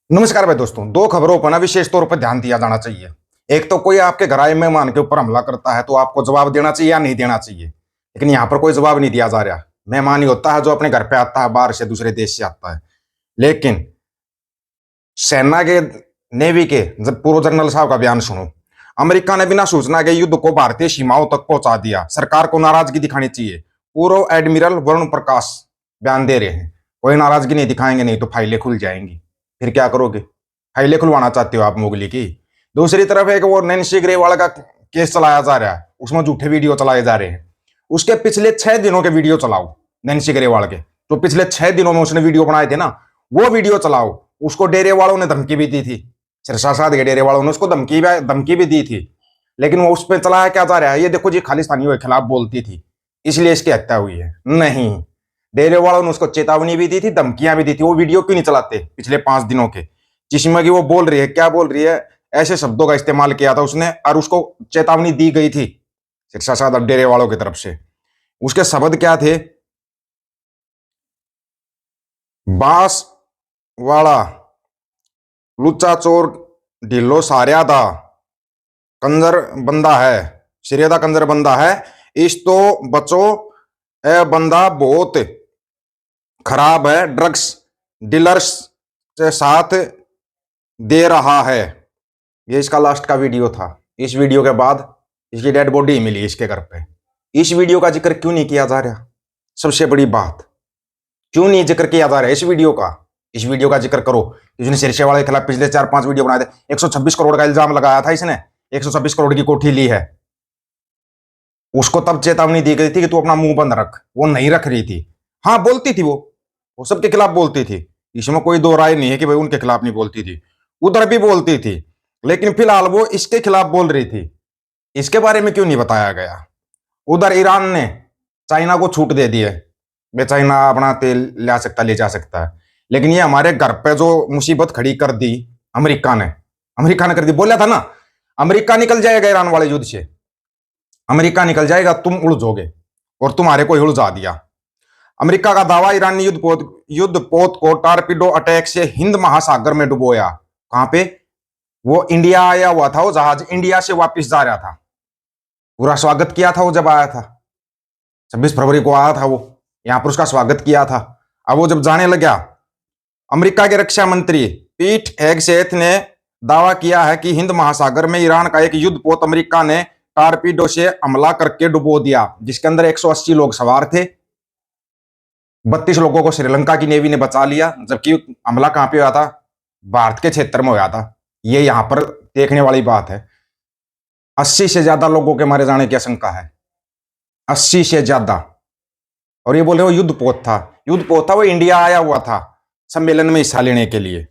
नमस्कार भाई दोस्तों, दो खबरों पर ना विशेष तौर पर ध्यान दिया जाना चाहिए। एक तो कोई आपके घर आए मेहमान के ऊपर हमला करता है तो आपको जवाब देना चाहिए या नहीं देना चाहिए, लेकिन यहाँ पर कोई जवाब नहीं दिया जा रहा। मेहमान ही होता है जो अपने घर पे आता है, बाहर से दूसरे देश से आता है। लेकिन सेना के, नेवी के जब पूर्व जनरल साहब का बयान सुनो। अमेरिका ने बिना सूचना के युद्ध को भारतीय सीमाओं तक पहुंचा दिया, सरकार को नाराजगी दिखानी चाहिए। पूर्व एडमिरल वरुण प्रकाश बयान दे रहे हैं, कोई नाराजगी नहीं दिखाएंगे नहीं तो फाइलें खुल जाएंगी। फिर क्या करोगे? फाइलें खुलवाना चाहते हो आप मोगली की? दूसरी तरफ एक वो नैन्सी ग्रेवाल का केस चलाया जा रहा है, उसमें झूठे वीडियो चलाए जा रहे हैं। उसके पिछले 6 दिनों के वीडियो चलाओ, नैन्सी ग्रेवाल के जो पिछले 6 दिनों में उसने वीडियो बनाए थे ना, वो वीडियो चलाओ। उसको डेरे वालों ने धमकी भी दी थी, सिरसा के डेरे वालों ने उसको धमकी भी दी थी, लेकिन वो उस पर चलाया क्या जा रहा है? ये देखो जी, खालिस्तानियों के खिलाफ बोलती थी इसलिए इसकी हत्या हुई है। नहीं, डेरे वालों ने उसको चेतावनी भी दी थी, धमकियां भी दी थी। वो वीडियो क्यों नहीं चलाते पिछले 5 दिनों के, जिसमें कि वो बोल रही है, क्या बोल रही है, ऐसे शब्दों का इस्तेमाल किया था उसने और उसको चेतावनी दी गई थी सिरसा डेरे वालों की तरफ से। उसके शब्द क्या थे? बांस वाला लुच्चा चोर ढिल्लो सारिया दा कंजर बंदा है, सिरेदा कंजर बंदा है, इस तो बचो, ए बंदा बहुत खराब है, ड्रग्स डीलर्स के साथ दे रहा है। ये इसका लास्ट का वीडियो था। इस वीडियो के बाद इसकी डेड बॉडी मिली इसके घर पे। इस वीडियो का जिक्र क्यों नहीं किया जा रहा? सबसे बड़ी बात, क्यों नहीं जिक्र किया जा रहा है इस वीडियो का? इस वीडियो का जिक्र करो। इसने सिरसे वाले के खिलाफ पिछले 4-5 वीडियो बनाए थे। 126 करोड़ का इल्जाम लगाया था इसने, 126 करोड़ की कोठी ली है। उसको तब चेतावनी दी गई थी कि तू अपना मुंह बंद रख, वो नहीं रख रही थी। हाँ बोलती थी, वो सबके खिलाफ बोलती थी, इसमें कोई दो राय नहीं है कि भाई उनके खिलाफ नहीं बोलती थी, उधर भी बोलती थी। लेकिन फिलहाल वो इसके खिलाफ बोल रही थी। इसके बारे में क्यों नहीं बताया गया? उधर ईरान ने चाइना को छूट दे दी है, वे चाइना अपना तेल ले जा सकता है। लेकिन ये हमारे घर पे जो मुसीबत खड़ी कर दी अमेरिका ने कर दी। बोला था ना, अमेरिका निकल जाएगा ईरान वाले युद्ध से, अमेरिका निकल जाएगा, तुम उलझोगे, और तुम्हारे को उलझा दिया। अमेरिका का दावा, ईरानी युद्धपोत को टारपीडो अटैक से हिंद महासागर में डुबोया। कहां पे? वो इंडिया आया हुआ था, वो जहाज इंडिया से वापस जा रहा था। पूरा स्वागत किया था वो जब आया था, 26 फरवरी को आया था वो, यहां पर उसका स्वागत किया था। अब वो जब जाने लगा, अमेरिका के रक्षा मंत्री पीट हेगसेथ ने दावा किया है कि हिंद महासागर में ईरान का एक युद्धपोत अमेरिका ने टारपीडो से हमला करके डुबो दिया, जिसके अंदर 180 लोग सवार थे। 32 लोगों को श्रीलंका की नेवी ने बचा लिया, जबकि हमला कहां पे हुआ था? भारत के क्षेत्र में हुआ था। ये यहां पर देखने वाली बात है। 80 से ज्यादा लोगों के मारे जाने की आशंका है, 80 से ज्यादा। और ये बोले वो युद्धपोत था, वो इंडिया आया हुआ था सम्मेलन में हिस्सा लेने के लिए।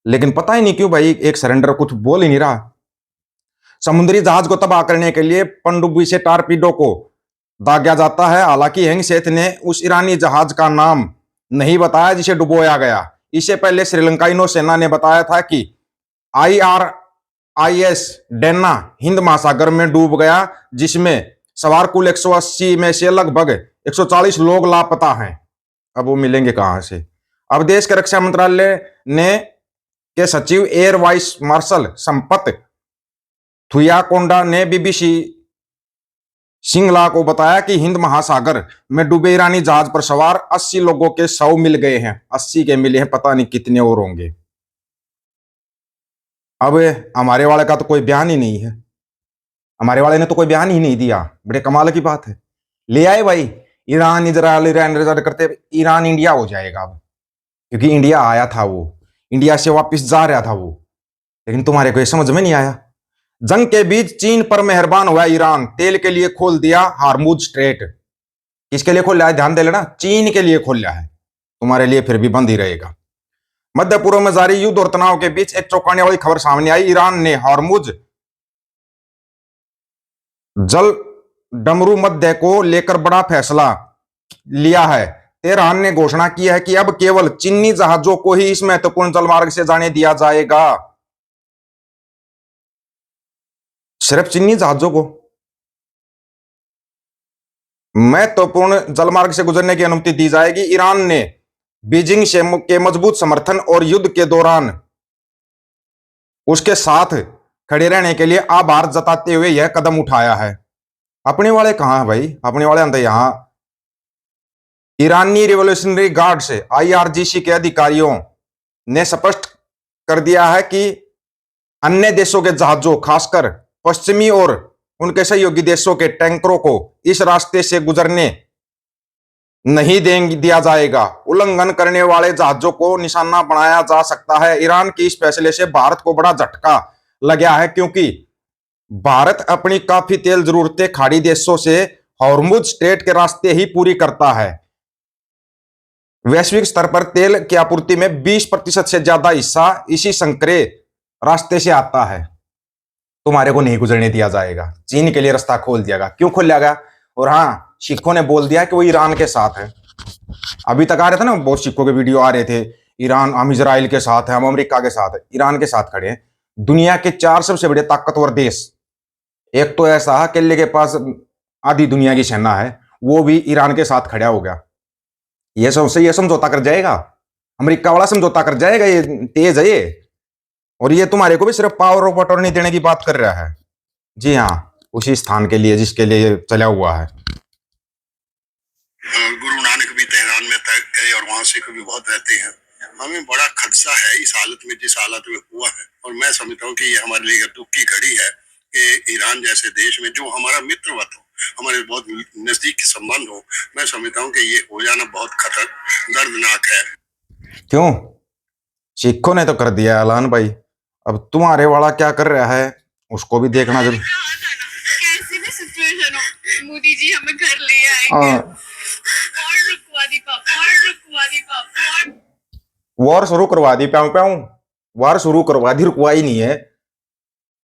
लेकिन पता ही नहीं क्यों भाई, एक सरेंडर कुछ बोल ही नहीं रहा। समुद्री जहाज को तबाह करने के लिए पनडुब्बी से टारपीडो को दागा जाता है। हालांकि हेगसेथ ने उस ईरानी जहाज का नाम नहीं बताया जिसे डुबोया गया। इससे पहले श्रीलंकाई नौसेना ने बताया था कि IRIS डेन्ना हिंद महासागर में डूब गया, जिसमें सवार कुल 180 में से लगभग 140 लोग लापता हैं। अब वो मिलेंगे कहां से? अब देश के रक्षा मंत्रालय ने के सचिव एयर वाइस मार्शल संपत थुयाकोंडा ने BBC सिंगला को बताया कि हिंद महासागर में डूबे ईरानी जहाज पर सवार 80 लोगों के शव मिल गए हैं। 80 के मिले हैं, पता नहीं कितने और होंगे। अब हमारे वाले का तो कोई बयान ही नहीं है, हमारे वाले ने तो कोई बयान ही नहीं दिया। बड़े कमाल की बात है। ले आए भाई, ईरान इजराइल करते, ईरान इंडिया हो जाएगा अब, क्योंकि इंडिया आया था, वो इंडिया से वापस जा रहा था वो। लेकिन तुम्हारे को समझ में नहीं आया। जंग के बीच चीन पर मेहरबान हुआ ईरान, तेल के लिए खोल दिया हार्मुज स्ट्रेट। किसके लिए खोल लिया है? ध्यान दे लेना, चीन के लिए खोल लिया है, तुम्हारे लिए फिर भी बंद ही रहेगा। मध्य पूर्व में जारी युद्ध और तनाव के बीच एक चौंकाने वाली खबर सामने आई। ईरान ने हार्मुज जल डमरू मध्य को लेकर बड़ा फैसला लिया है। तेहरान ने घोषणा की है कि अब केवल चीनी जहाजों को ही इस महत्वपूर्ण जलमार्ग से जाने दिया जाएगा। सिर्फ चीनी जहाजों को महत्वपूर्ण जलमार्ग से गुजरने की अनुमति दी जाएगी। ईरान ने बीजिंग के मजबूत समर्थन और युद्ध के दौरान उसके साथ खड़े रहने के लिए आभार जताते हुए यह कदम उठाया है। अपने वाले कहाँ है भाई? अपने वाले अंदर यहां ईरानी रिवोल्यूशनरी गार्ड से आईआरजीसी के अधिकारियों ने स्पष्ट कर दिया है कि अन्य देशों के जहाजों, खासकर पश्चिमी और उनके सहयोगी देशों के टैंकरों को इस रास्ते से गुजरने नहीं देंगे दिया जाएगा। उल्लंघन करने वाले जहाजों को निशाना बनाया जा सकता है। ईरान की इस फैसले से भारत को बड़ा झटका लगा है, क्योंकि भारत अपनी काफी तेल जरूरतें खाड़ी देशों से हॉर्मुज स्ट्रेट के रास्ते ही पूरी करता है। वैश्विक स्तर पर तेल की आपूर्ति में 20% से ज्यादा हिस्सा इसी संकरे रास्ते से आता है। तुम्हारे को नहीं गुजरने दिया जाएगा। चीन के लिए रास्ता खोल दिया गया। क्यों खोल दिया गया? और हाँ, सिखों ने बोल दिया कि वो ईरान के साथ है। अभी तक आ रहे थे ना, बहुत सिखों के वीडियो आ रहे थे, ईरान, हम इजराइल के साथ है, हम अमेरिका के साथ है। ईरान के साथ खड़े हैं। दुनिया के 4 सबसे बड़े ताकतवर देश, एक तो ऐसा है केले के पास आधी दुनिया की सेना है, वो भी ईरान के साथ खड़ा हो गया। ये समझौता कर जाएगा? अमेरिका वाला समझौता कर जाएगा? ये तेज है ये। और ये तुम्हारे को भी सिर्फ पावर ऑफ अटॉर्नी देने की बात कर रहा है। जी हाँ, उसी स्थान के लिए जिसके लिए चला हुआ है। गुरु नानक भी तेहरान में गए और वहां सिख भी बहुत रहते हैं। हमें बड़ा खदशा है इस हालत में, जिस हालत में हुआ है। और मैं समझता हूँ कि ये हमारे लिए दुख की घड़ी है कि ईरान जैसे देश में, जो हमारा मित्रवत हो, हमारे बहुत नजदीक संबंध हो, मैं समझता हूँ कि ये हो जाना बहुत दर्दनाक है। क्यों? सिखों ने तो कर दिया ऐलान भाई। अब तुम्हारे वाला क्या कर रहा है उसको भी देखना जरूर। कैसी भी सिचुएशन हो, मोदी जी हमें घर ले आएंगे। और रुकवा दी पापा, और रुकवा दी पापा। वॉर शुरू करवा दी, प्याऊ प्याऊ। वॉर शुरू करवा दी, रुकवाई नहीं है।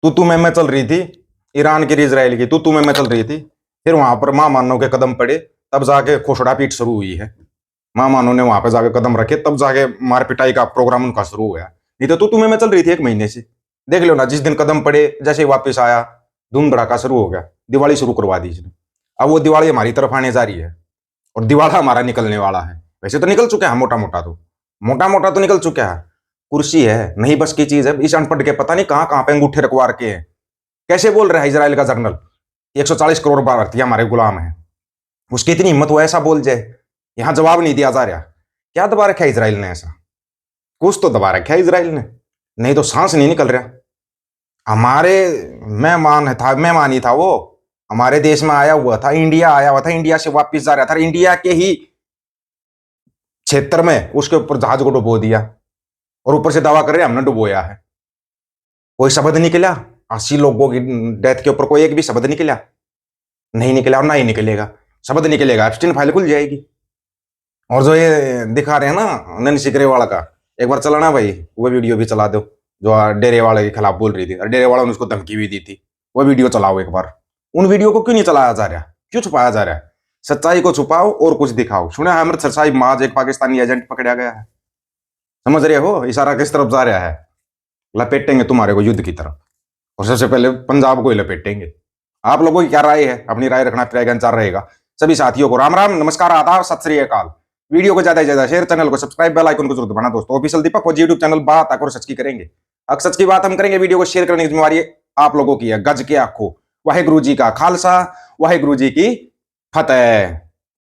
तू मैं चल रही थी ईरान की, इजराइल की, तू मैं चल रही थी। फिर वहां पर महामानव के कदम पड़े, तब जाके खोसड़ा पीट शुरू हुई है। महामानव ने वहां पे जाके कदम रखे, तब जाके मार पिटाई का प्रोग्राम उनका शुरू हुआ। नहीं तो तू मैं चल रही थी 1 महीने से। देख लो ना, जिस दिन कदम पड़े जैसे ही वापस आया, धूम धड़ाका शुरू हो गया। दिवाली शुरू करवा दी इसने। अब वो दिवाली हमारी तरफ आने जा रही है और दिवाला हमारा निकलने वाला है। वैसे तो निकल चुका है, मोटा मोटा तो निकल चुका है। कुर्सी है, नहीं बस की चीज है। इस अनपढ़ के पता नहीं कहां पे अंगूठे रखवा रखे हैं। कैसे बोल रहा है इजराइल का जनरल 140 करोड़ भारतीय हमारे गुलाम है। उसकी इतनी हिम्मत वो ऐसा बोल जाए। यहां जवाब नहीं दिया जा रहा। क्या दबा रखा है इजराइल ने? ऐसा कुछ तो दबा रखा है इजराइल ने, नहीं तो सांस नहीं निकल रहा। हमारे मेहमान ही था वो। हमारे देश में आया हुआ था, इंडिया आया हुआ था, इंडिया से वापस जा रहा था। इंडिया के ही क्षेत्र में उसके ऊपर जहाज को डुबो दिया और ऊपर से दावा कर रहे हमने डुबोया है। कोई शब्द निकला? 80 लोगों की डेथ के ऊपर कोई एक भी शब्द निकला? नहीं निकला और ना ही निकलेगा। शब्द निकलेगा एप्स्टीन फाइल खुल जाएगी। और जो ये दिखा रहे हैं ना नैन्सी ग्रेवाल का, एक बार चलाना भाई, वो वीडियो भी चला दो जो डेरे वाले के खिलाफ बोल रही थी और डेरे वाला ने उसको धमकी भी दी थी। वो वीडियो चलाओ एक बार। उन वीडियो को क्यों नहीं चलाया जा रहा? क्यों छुपाया जा रहा है? सच्चाई को छुपाओ और कुछ दिखाओ। सुना है अमृतसर साहिब में आज एक पाकिस्तानी एजेंट पकड़ा गया है। समझ रहे हो इशारा किस तरफ जा रहा है? लपेटेंगे तुम्हारे को युद्ध की तरफ, और सबसे पहले पंजाब को ही लपेटेंगे। आप लोगों की क्या राय है? अपनी राय रखना प्रयास रहेगा। सभी साथियों को राम राम, नमस्कार, आदाब, सत श्री अकाल। वीडियो को ज्यादा से ज्यादा शेयर, चैनल को सब्सक्राइब, बेल आइकन को जरूर दबाना दोस्तों। ऑफिशियल दीपक फौजी यूट्यूब चैनल बात आकर सच की करेंगे। अगर सच की बात हम करेंगे, वीडियो को शेयर करने की जिम्मेवारी आप लोगों की है। गज के आखो, वाहेगुरु जी का खालसा, वाहेगुरु जी की फतेह।